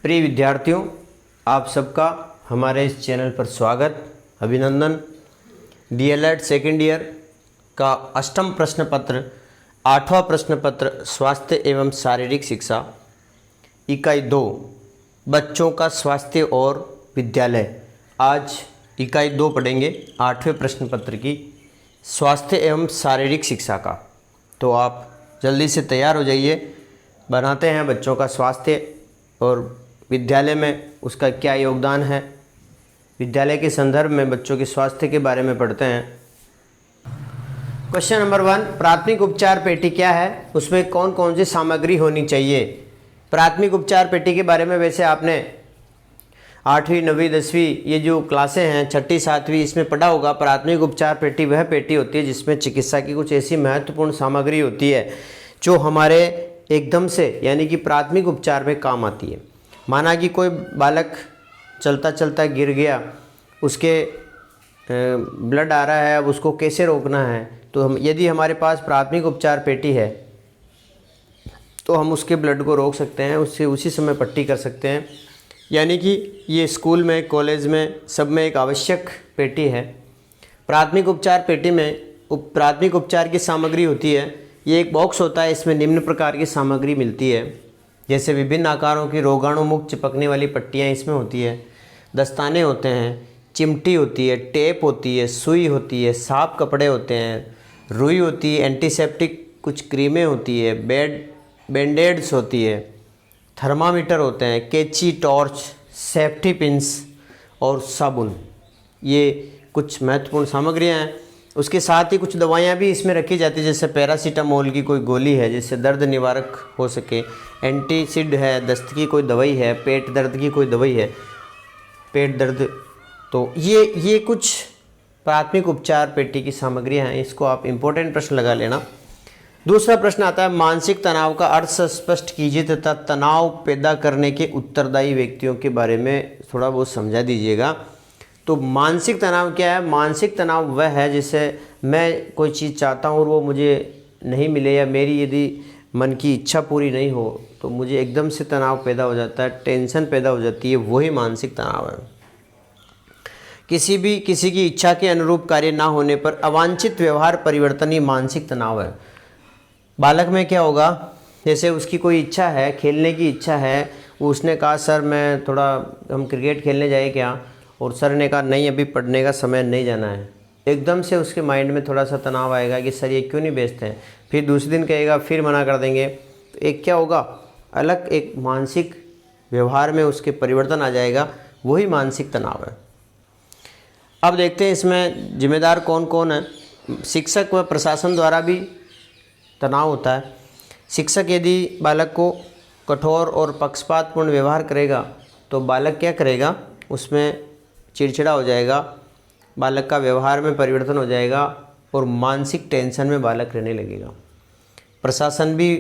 प्रिय विद्यार्थियों, आप सबका हमारे इस चैनल पर स्वागत, अभिनंदन। डीएलएड सेकेंड ईयर का अष्टम प्रश्न पत्र, 8वां प्रश्न पत्र स्वास्थ्य एवं शारीरिक शिक्षा, इकाई 2 बच्चों का स्वास्थ्य और विद्यालय। आज इकाई 2 पढ़ेंगे 8वें प्रश्न पत्र की स्वास्थ्य एवं शारीरिक शिक्षा का। तो आप जल्दी से तैयार हो जाइए। बनाते हैं बच्चों का स्वास्थ्य और विद्यालय में उसका क्या योगदान है। विद्यालय के संदर्भ में बच्चों के स्वास्थ्य के बारे में पढ़ते हैं। क्वेश्चन नंबर 1, प्राथमिक उपचार पेटी क्या है, उसमें कौन कौन सी सामग्री होनी चाहिए। प्राथमिक उपचार पेटी के बारे में वैसे आपने 8वीं 9वीं 10वीं ये जो क्लासें हैं 6ठी 7वीं इसमें पढ़ा होगा। प्राथमिक उपचार पेटी वह पेटी होती है जिसमें चिकित्सा की कुछ ऐसी महत्वपूर्ण सामग्री होती है जो हमारे एकदम से यानी कि प्राथमिक उपचार में काम आती है। माना कि कोई बालक चलता चलता गिर गया, उसके ब्लड आ रहा है, अब उसको कैसे रोकना है, तो हम यदि हमारे पास प्राथमिक उपचार पेटी है तो हम उसके ब्लड को रोक सकते हैं, उससे उसी समय पट्टी कर सकते हैं। यानी कि ये स्कूल में, कॉलेज में, सब में एक आवश्यक पेटी है। प्राथमिक उपचार पेटी में प्राथमिक उपचार की सामग्री होती है। ये एक बॉक्स होता है, इसमें निम्न प्रकार की सामग्री मिलती है, जैसे विभिन्न आकारों की रोगाणु मुक्त चिपकने वाली पट्टियाँ इसमें होती है, दस्ताने होते हैं, चिमटी होती है, टेप होती है, सुई होती है, साफ कपड़े होते हैं, रुई होती है, एंटीसेप्टिक कुछ क्रीमें होती है, बैंडेड्स होती है, थर्मामीटर होते हैं, कैंची, टॉर्च, सेफ्टी पिंस और साबुन। ये कुछ महत्वपूर्ण सामग्रियाँ हैं। उसके साथ ही कुछ दवाइयाँ भी इसमें रखी जाती है, जैसे पैरासीटामोल की कोई गोली है जिससे दर्द निवारक हो सके, एंटीसिड है, दस्त की कोई दवाई है, पेट दर्द की कोई दवाई है, पेट दर्द। तो ये कुछ प्राथमिक उपचार पेटी की सामग्रियाँ हैं। इसको आप इम्पोर्टेंट प्रश्न लगा लेना। दूसरा प्रश्न आता है, मानसिक तनाव का अर्थ स्पष्ट कीजिए तथा तनाव पैदा करने के उत्तरदायी व्यक्तियों के बारे में थोड़ा बहुत समझा दीजिएगा। तो मानसिक तनाव क्या है? मानसिक तनाव वह है जिससे मैं कोई चीज़ चाहता हूँ और वो मुझे नहीं मिले, या मेरी यदि मन की इच्छा पूरी नहीं हो तो मुझे एकदम से तनाव पैदा हो जाता है, टेंशन पैदा हो जाती है, वही मानसिक तनाव है। किसी की इच्छा के अनुरूप कार्य ना होने पर अवांछित व्यवहार परिवर्तन ही मानसिक तनाव है। बालक में क्या होगा, जैसे उसकी कोई इच्छा है, खेलने की इच्छा है, उसने कहा सर मैं थोड़ा हम क्रिकेट खेलने जाए क्या, और सर ने कहा नहीं अभी पढ़ने का समय नहीं जाना है। एकदम से उसके माइंड में थोड़ा सा तनाव आएगा कि सर ये क्यों नहीं भेजते हैं, फिर दूसरे दिन कहेगा, फिर मना कर देंगे। तो एक क्या होगा, अलग एक मानसिक व्यवहार में उसके परिवर्तन आ जाएगा, वही मानसिक तनाव है। अब देखते हैं इसमें जिम्मेदार कौन कौन है। शिक्षक व प्रशासन द्वारा भी तनाव होता है। शिक्षक यदि बालक को कठोर और पक्षपातपूर्ण व्यवहार करेगा तो बालक क्या करेगा, उसमें चिड़चिड़ा हो जाएगा, बालक का व्यवहार में परिवर्तन हो जाएगा और मानसिक टेंशन में बालक रहने लगेगा। प्रशासन भी,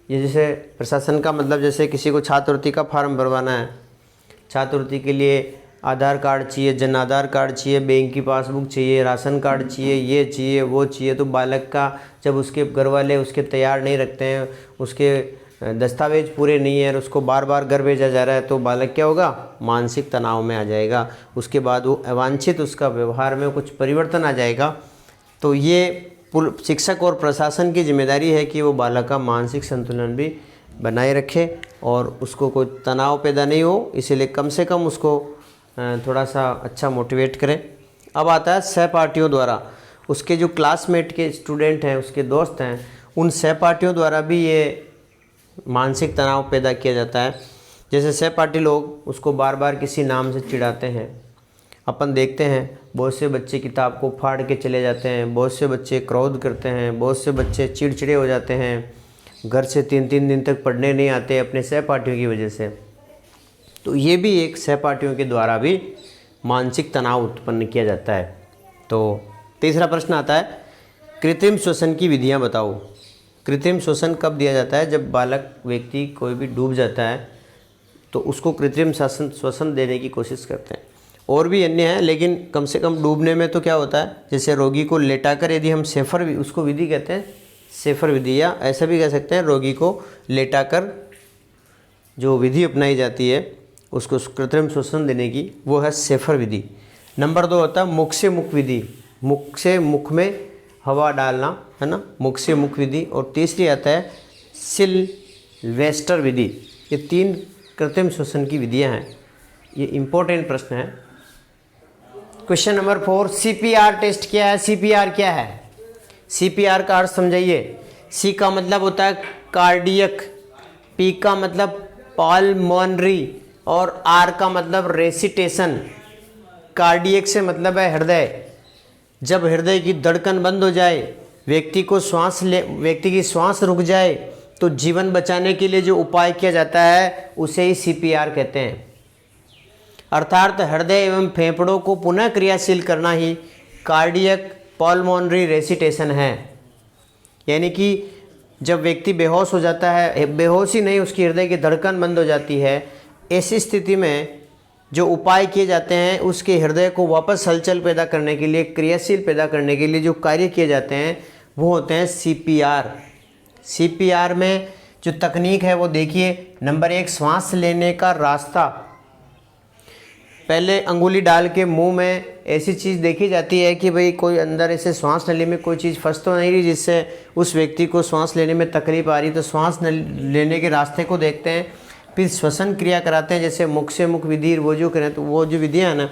ये जैसे प्रशासन का मतलब जैसे किसी को छात्रवृत्ति का फॉर्म भरवाना है, छात्रवृत्ति के लिए आधार कार्ड चाहिए, जन आधार कार्ड चाहिए, बैंक की पासबुक चाहिए, राशन कार्ड चाहिए, ये चाहिए वो चाहिए। तो बालक का जब उसके घर वाले उसके तैयार नहीं रखते हैं, उसके दस्तावेज पूरे नहीं है और उसको बार बार घर भेजा जा रहा है, तो बालक क्या होगा, मानसिक तनाव में आ जाएगा। उसके बाद वो अवांछित उसका व्यवहार में कुछ परिवर्तन आ जाएगा। तो ये शिक्षक और प्रशासन की जिम्मेदारी है कि वो बालक का मानसिक संतुलन भी बनाए रखे और उसको कोई तनाव पैदा नहीं हो, इसीलिए कम से कम उसको थोड़ा सा अच्छा मोटिवेट करें। अब आता है सहपाठियों द्वारा, उसके जो क्लासमेट के स्टूडेंट हैं, उसके दोस्त हैं, उन सहपाठियों द्वारा भी ये मानसिक तनाव पैदा किया जाता है। जैसे सहपाठी लोग उसको बार बार किसी नाम से चिढ़ाते हैं। अपन देखते हैं बहुत से बच्चे किताब को फाड़ के चले जाते हैं, बहुत से बच्चे क्रोध करते हैं, बहुत से बच्चे चिड़चिड़े हो जाते हैं, घर से 3-3 दिन तक पढ़ने नहीं आते अपने सहपाठियों की वजह से। तो ये भी एक सहपाठियों के द्वारा भी मानसिक तनाव उत्पन्न किया जाता है। तो तीसरा प्रश्न आता है, कृत्रिम श्वसन की विधियाँ बताओ। कृत्रिम श्वसन कब दिया जाता है? जब बालक व्यक्ति कोई भी डूब जाता है तो उसको कृत्रिम श्वसन देने की कोशिश करते हैं। और भी अन्य हैं, लेकिन कम से कम डूबने में तो क्या होता है, जैसे रोगी को लेटाकर यदि हम सेफर, उसको विधि कहते हैं सेफर विधि, या ऐसा भी कह सकते हैं रोगी को लेटाकर जो विधि अपनाई जाती है उसको कृत्रिम श्वसन देने की, वो है शेफर विधि। नंबर 2 होता है मुख से मुख विधि, मुख से मुख में हवा डालना, है ना, मुख से मुख विधि। और तीसरी आता है सिल्वेस्टर विधि। ये 3 कृत्रिम श्वसन की विधियां हैं। ये इंपॉर्टेंट प्रश्न है। क्वेश्चन नंबर 4, सीपीआर टेस्ट क्या है? सीपीआर क्या है? सीपीआर का अर्थ समझाइए। सी का मतलब होता है कार्डियक, पी का मतलब पल्मोनरी और आर का मतलब रेसिटेशन। कार्डियक से मतलब है हृदय। जब हृदय की धड़कन बंद हो जाए, व्यक्ति की श्वास रुक जाए, तो जीवन बचाने के लिए जो उपाय किया जाता है उसे ही सीपीआर कहते हैं। अर्थात हृदय एवं फेफड़ों को पुनः क्रियाशील करना ही कार्डियक पल्मोनरी रेसिटेशन है। यानी कि जब व्यक्ति बेहोश हो जाता है, बेहोशी नहीं, उसकी हृदय की धड़कन बंद हो जाती है, ऐसी स्थिति में जो उपाय किए जाते हैं उसके हृदय को वापस हलचल पैदा करने के लिए, क्रियाशील पैदा करने के लिए जो कार्य किए जाते हैं वो होते हैं सीपीआर। सीपीआर में जो तकनीक है वो देखिए। नंबर 1, श्वास लेने का रास्ता। पहले अंगुली डाल के मुंह में ऐसी चीज़ देखी जाती है कि भाई कोई अंदर ऐसे श्वास नली में कोई चीज़ फंस तो नहीं रही जिससे उस व्यक्ति को श्वास लेने में तकलीफ आ रही, तो श्वास लेने के रास्ते को देखते हैं। फिर श्वसन क्रिया कराते हैं, जैसे मुख से मुख विधि, वो जो विधियाँ हैं ना,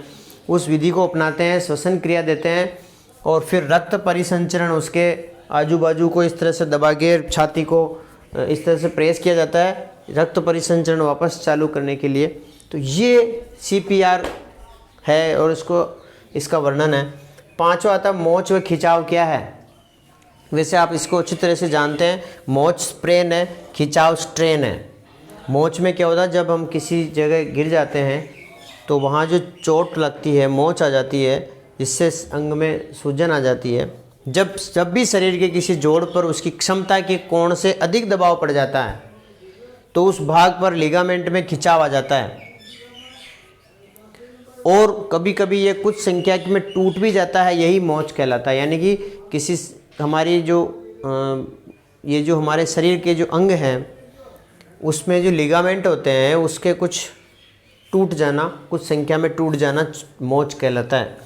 उस विधि को अपनाते हैं, श्वसन क्रिया देते हैं। और फिर रक्त परिसंचरण, उसके आजू बाजू को इस तरह से दबा के छाती को इस तरह से प्रेस किया जाता है रक्त परिसंचरण वापस चालू करने के लिए। तो ये सीपीआर है और इसका वर्णन है। 5वां आता है मोच व खिंचाव क्या है? वैसे आप इसको अच्छी तरह से जानते हैं। मोच स्प्रेन है, खिंचाव स्ट्रेन है। मोच में क्या होता है, जब हम किसी जगह गिर जाते हैं तो वहाँ जो चोट लगती है, मोच आ जाती है, जिससे अंग में सूजन आ जाती है। जब भी शरीर के किसी जोड़ पर उसकी क्षमता के कोण से अधिक दबाव पड़ जाता है तो उस भाग पर लिगामेंट में खिंचाव आ जाता है और कभी कभी ये कुछ संख्या में टूट भी जाता है, यही मोच कहलाता है। यानी कि किसी हमारी ये जो हमारे शरीर के जो अंग हैं उसमें जो लिगामेंट होते हैं उसके कुछ टूट जाना, कुछ संख्या में टूट जाना मोच कहलाता है।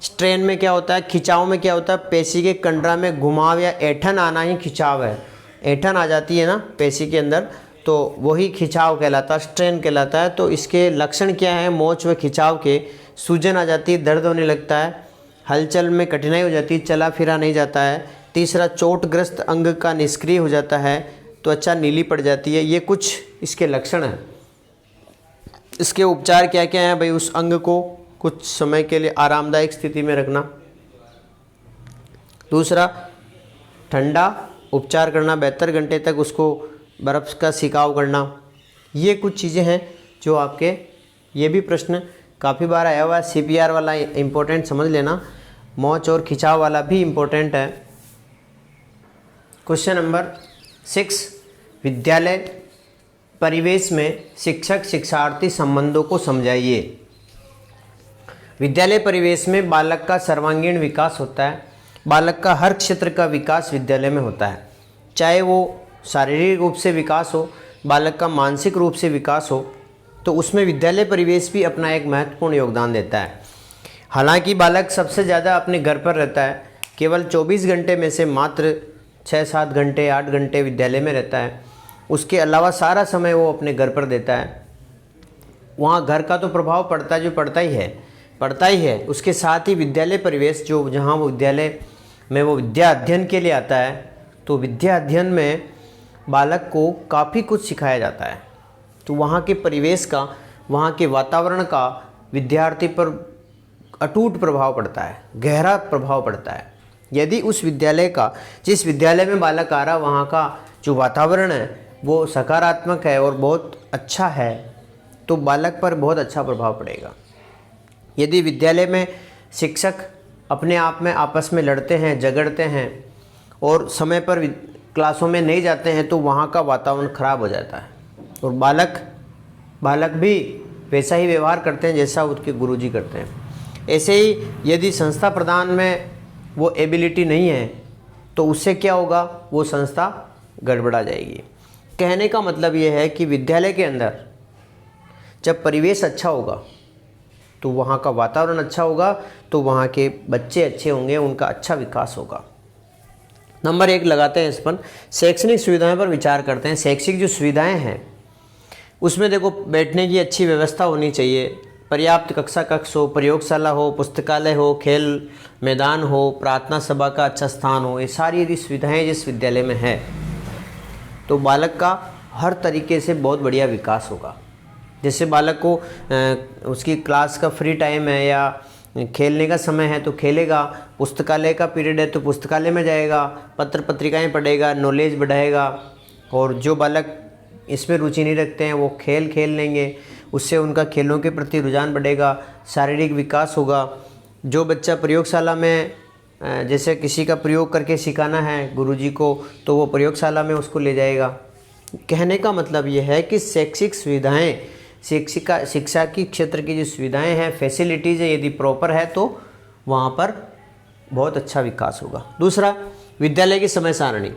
स्ट्रेन में क्या होता है, खिंचाव में क्या होता है, पेशी के कंडरा में घुमाव या ऐंठन आना ही खिंचाव है। ऐंठन आ जाती है ना पेशी के अंदर, तो वही खिंचाव कहलाता है, स्ट्रेन कहलाता है। तो इसके लक्षण क्या है, मोच व खिंचाव के? सूजन आ जाती है, दर्द होने लगता है, हलचल में कठिनाई हो जाती है, चला फिरा नहीं जाता है। तीसरा, चोटग्रस्त अंग का निष्क्रिय हो जाता है, त्वचा नीली पड़ जाती है। ये कुछ इसके लक्षण हैं। इसके उपचार क्या क्या हैं भाई? उस अंग को कुछ समय के लिए आरामदायक स्थिति में रखना। दूसरा, ठंडा उपचार करना, 72 घंटे तक उसको बर्फ़ का सिकाव करना। ये कुछ चीज़ें हैं जो आपके, ये भी प्रश्न काफ़ी बार आया हुआ है। सीपीआर वाला इम्पोर्टेंट समझ लेना, मोच और खिंचाव वाला भी इम्पोर्टेंट है। क्वेश्चन नंबर 6, विद्यालय परिवेश में शिक्षक शिक्षार्थी संबंधों को समझाइए। विद्यालय परिवेश में बालक का सर्वांगीण विकास होता है। बालक का हर क्षेत्र का विकास विद्यालय में होता है, चाहे वो शारीरिक रूप से विकास हो, बालक का मानसिक रूप से विकास हो, तो उसमें विद्यालय परिवेश भी अपना एक महत्वपूर्ण योगदान देता है। हालांकि बालक सबसे ज़्यादा अपने घर पर रहता है, केवल 24 घंटे में से मात्र 6-7 घंटे 8 घंटे विद्यालय में रहता है। उसके अलावा सारा समय वो अपने घर पर देता है। वहाँ घर का तो प्रभाव पड़ता है, जो पड़ता ही है। उसके साथ ही विद्यालय परिवेश, जो जहाँ वो विद्यालय में वो विद्या अध्ययन के लिए आता है, तो विद्या अध्ययन में बालक को काफ़ी कुछ सिखाया जाता है। तो वहाँ के परिवेश का, वहाँ के वातावरण का विद्यार्थी पर अटूट प्रभाव पड़ता है, गहरा प्रभाव पड़ता है। यदि उस विद्यालय का, जिस विद्यालय में बालक आ रहा, वहाँ का जो वातावरण है वो सकारात्मक है और बहुत अच्छा है, तो बालक पर बहुत अच्छा प्रभाव पड़ेगा। यदि विद्यालय में शिक्षक अपने आप में आपस में लड़ते हैं, झगड़ते हैं और समय पर क्लासों में नहीं जाते हैं, तो वहाँ का वातावरण खराब हो जाता है और बालक भी वैसा ही व्यवहार करते हैं जैसा उसके गुरुजी करते हैं। ऐसे ही यदि संस्था प्रदान में वो एबिलिटी नहीं है तो उससे क्या होगा, वो संस्था गड़बड़ा जाएगी। कहने का मतलब ये है कि विद्यालय के अंदर जब परिवेश अच्छा होगा तो वहाँ का वातावरण अच्छा होगा, तो वहाँ के बच्चे अच्छे होंगे, उनका अच्छा विकास होगा। नंबर 1 लगाते हैं इस पर, शैक्षणिक सुविधाएं पर विचार करते हैं। शैक्षिक जो सुविधाएं हैं उसमें देखो, बैठने की अच्छी व्यवस्था होनी चाहिए, पर्याप्त कक्षा कक्ष हो, प्रयोगशाला हो, पुस्तकालय हो, खेल मैदान हो, प्रार्थना सभा का अच्छा स्थान हो। ये सारी यदि सुविधाएं जिस विद्यालय में है तो बालक का हर तरीके से बहुत बढ़िया विकास होगा। जैसे बालक को उसकी क्लास का फ्री टाइम है या खेलने का समय है तो खेलेगा, पुस्तकालय का पीरियड है तो पुस्तकालय में जाएगा, पत्र पत्रिकाएं पढ़ेगा, नॉलेज बढ़ाएगा। और जो बालक इसमें रुचि नहीं रखते हैं वो खेल लेंगे, उससे उनका खेलों के प्रति रुझान बढ़ेगा, शारीरिक विकास होगा। जो बच्चा प्रयोगशाला में जैसे किसी का प्रयोग करके सिखाना है गुरुजी को, तो वो प्रयोगशाला में उसको ले जाएगा। कहने का मतलब ये है कि शैक्षिक सुविधाएं, शिक्षा की क्षेत्र की जो सुविधाएं हैं, फैसिलिटीज़ है, यदि प्रॉपर है तो वहाँ पर बहुत अच्छा विकास होगा। दूसरा, विद्यालय की समय सारणी।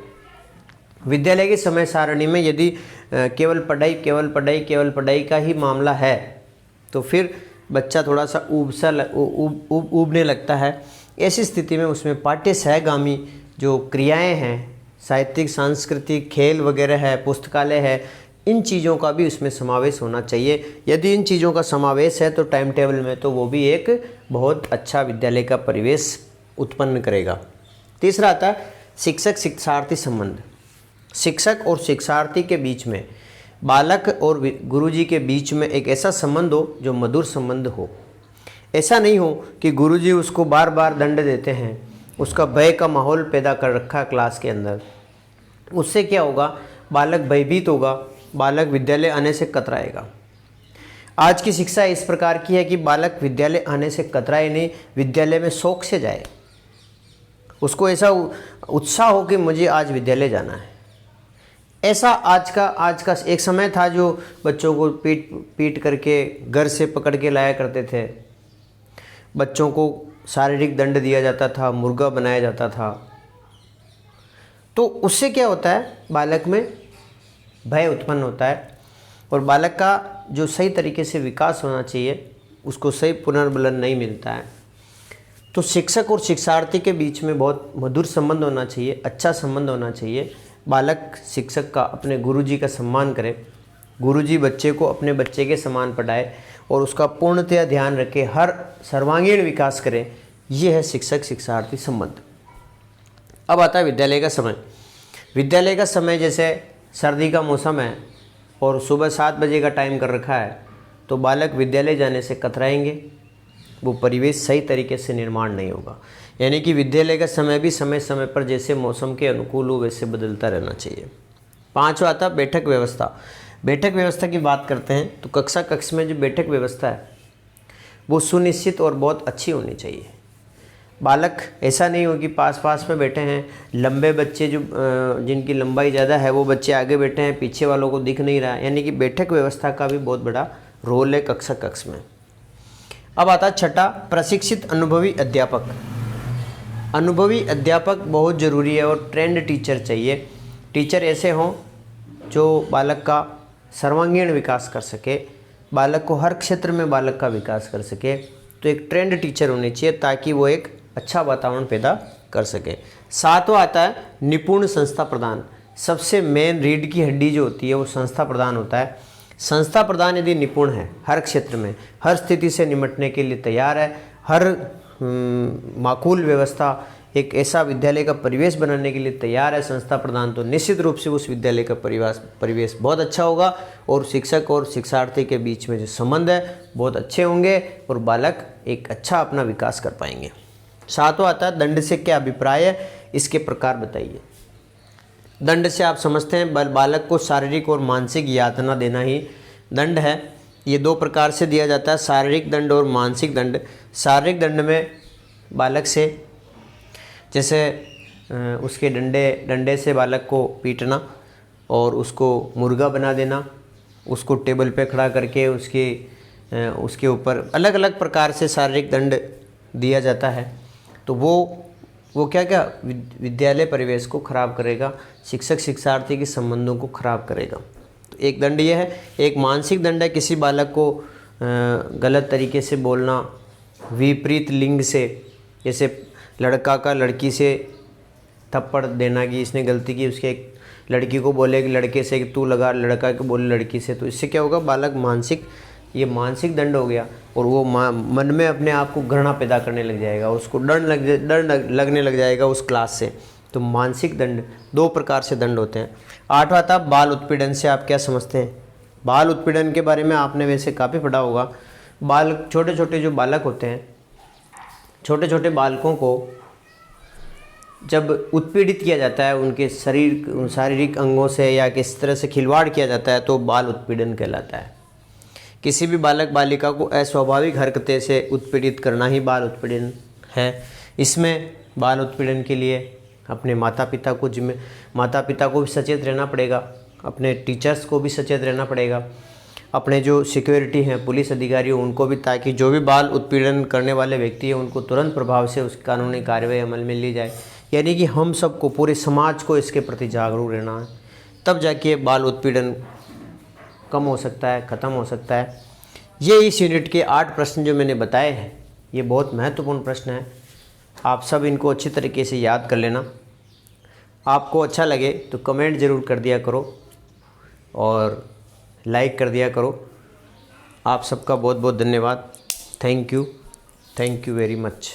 विद्यालय की समय सारणी में यदि केवल पढ़ाई का ही मामला है तो फिर बच्चा थोड़ा सा ऊबने लगता है। ऐसी स्थिति में उसमें पाठ्य सहगामी जो क्रियाएं हैं, साहित्यिक, सांस्कृतिक, खेल वगैरह है, पुस्तकालय है, इन चीज़ों का भी उसमें समावेश होना चाहिए। यदि इन चीज़ों का समावेश है तो टाइम टेबल में, तो वो भी एक बहुत अच्छा विद्यालय का परिवेश उत्पन्न करेगा। तीसरा आता है शिक्षक शिक्षार्थी संबंध। शिक्षक और शिक्षार्थी के बीच में, बालक और गुरुजी के बीच में एक ऐसा संबंध हो जो मधुर संबंध हो। ऐसा नहीं हो कि गुरुजी उसको बार बार दंड देते हैं, उसका भय का माहौल पैदा कर रखा है क्लास के अंदर। उससे क्या होगा, बालक भयभीत होगा, बालक विद्यालय आने से कतराएगा। आज की शिक्षा इस प्रकार की है कि बालक विद्यालय आने से कतराए नहीं, विद्यालय में शौक से जाए, उसको ऐसा उत्साह हो कि मुझे आज विद्यालय जाना है। ऐसा आज का एक समय था जो बच्चों को पीट करके घर से पकड़ के लाया करते थे, बच्चों को शारीरिक दंड दिया जाता था, मुर्गा बनाया जाता था। तो उससे क्या होता है, बालक में भय उत्पन्न होता है और बालक का जो सही तरीके से विकास होना चाहिए उसको सही पुनर्बलन नहीं मिलता है। तो शिक्षक और शिक्षार्थी के बीच में बहुत मधुर संबंध होना चाहिए, अच्छा संबंध होना चाहिए। बालक शिक्षक का, अपने गुरुजी का सम्मान करे, गुरुजी बच्चे को अपने बच्चे के समान पढ़ाए और उसका पूर्णतया ध्यान रखे, हर सर्वांगीण विकास करे। ये है शिक्षक शिक्षार्थी संबंध। अब आता है विद्यालय का समय। विद्यालय का समय जैसे सर्दी का मौसम है और सुबह 7 बजे का टाइम कर रखा है तो बालक विद्यालय जाने से कतराएंगे, वो परिवेश सही तरीके से निर्माण नहीं होगा। यानी कि विद्यालय का समय भी समय समय पर जैसे मौसम के अनुकूल हो वैसे बदलता रहना चाहिए। 5वां आता बैठक व्यवस्था। बैठक व्यवस्था की बात करते हैं तो कक्षा कक्ष में जो बैठक व्यवस्था है वो सुनिश्चित और बहुत अच्छी होनी चाहिए। बालक ऐसा नहीं हो कि पास में बैठे हैं, लंबे बच्चे जो जिनकी लंबाई ज़्यादा है वो बच्चे आगे बैठे हैं, पीछे वालों को दिख नहीं रहा है। यानी कि बैठक व्यवस्था का भी बहुत बड़ा रोल है कक्षा कक्ष में। अब आता है 6, प्रशिक्षित अनुभवी अध्यापक। अनुभवी अध्यापक बहुत ज़रूरी है और ट्रेंड टीचर चाहिए। टीचर ऐसे हों जो बालक का सर्वांगीण विकास कर सके, बालक को हर क्षेत्र में बालक का विकास कर सके। तो एक ट्रेंड टीचर होनी चाहिए ताकि वो एक अच्छा वातावरण पैदा कर सके। 7वां आता है निपुण संस्था प्रदान। सबसे मेन रीढ़ की हड्डी जो होती है वो संस्था प्रदान होता है। संस्था प्रदान यदि निपुण है, हर क्षेत्र में हर स्थिति से निपटने के लिए तैयार है, हर माकूल व्यवस्था, एक ऐसा विद्यालय का परिवेश बनाने के लिए तैयार है संस्था प्रदान, तो निश्चित रूप से उस विद्यालय का परिवेश बहुत अच्छा होगा और शिक्षक और शिक्षार्थी के बीच में जो संबंध है बहुत अच्छे होंगे और बालक एक अच्छा अपना विकास कर पाएंगे। 7वां आता है दंड से क्या अभिप्राय है, इसके प्रकार बताइए। दंड से आप समझते हैं बालक को शारीरिक और मानसिक यातना देना ही दंड है। ये 2 प्रकार से दिया जाता है, शारीरिक दंड और मानसिक दंड। शारीरिक दंड में बालक से जैसे उसके डंडे से बालक को पीटना और उसको मुर्गा बना देना, उसको टेबल पे खड़ा करके उसके ऊपर अलग अलग प्रकार से शारीरिक दंड दिया जाता है। तो वो क्या विद्यालय परिवेश को खराब करेगा, शिक्षक शिक्षार्थी के संबंधों को खराब करेगा। तो एक दंड ये है। एक मानसिक दंड है किसी बालक को गलत तरीके से बोलना, विपरीत लिंग से, जैसे लड़का का लड़की से थप्पड़ देना कि इसने गलती की, उसके एक लड़की को बोले कि लड़के से कि तू लगा, लड़का को बोले लड़की से, तो इससे क्या होगा, बालक मानसिक, ये मानसिक दंड हो गया। और वो मन में अपने आप को घृणा पैदा करने लग जाएगा, उसको डर लगने लग जाएगा उस क्लास से। तो मानसिक दंड 2 प्रकार से दंड होते हैं। 8वां था बाल उत्पीड़न। से आप क्या समझते हैं? बाल उत्पीड़न के बारे में आपने वैसे काफ़ी पढ़ा होगा। छोटे छोटे जो बालक होते हैं, छोटे छोटे बालकों को जब उत्पीड़ित किया जाता है, उनके शारीरिक अंगों से या किस तरह से खिलवाड़ किया जाता है, तो बाल उत्पीड़न कहलाता है। किसी भी बालक बालिका को अस्वाभाविक हरकतें से उत्पीड़ित करना ही बाल उत्पीड़न है। इसमें बाल उत्पीड़न के लिए अपने माता पिता को भी सचेत रहना पड़ेगा, अपने टीचर्स को भी सचेत रहना पड़ेगा, अपने जो सिक्योरिटी हैं पुलिस अधिकारी उनको भी, ताकि जो भी बाल उत्पीड़न करने वाले व्यक्ति हैं उनको तुरंत प्रभाव से उस कानूनी कार्रवाई अमल में ली जाए। यानी कि हम सबको, पूरे समाज को इसके प्रति जागरूक रहना है, तब जाके बाल उत्पीड़न कम हो सकता है, ख़त्म हो सकता है। ये इस यूनिट के 8 प्रश्न जो मैंने बताए हैं, ये बहुत महत्वपूर्ण प्रश्न हैं। आप सब इनको अच्छी तरीके से याद कर लेना। आपको अच्छा लगे तो कमेंट ज़रूर कर दिया करो और लाइक कर दिया करो। आप सबका बहुत बहुत धन्यवाद। Thank you very much.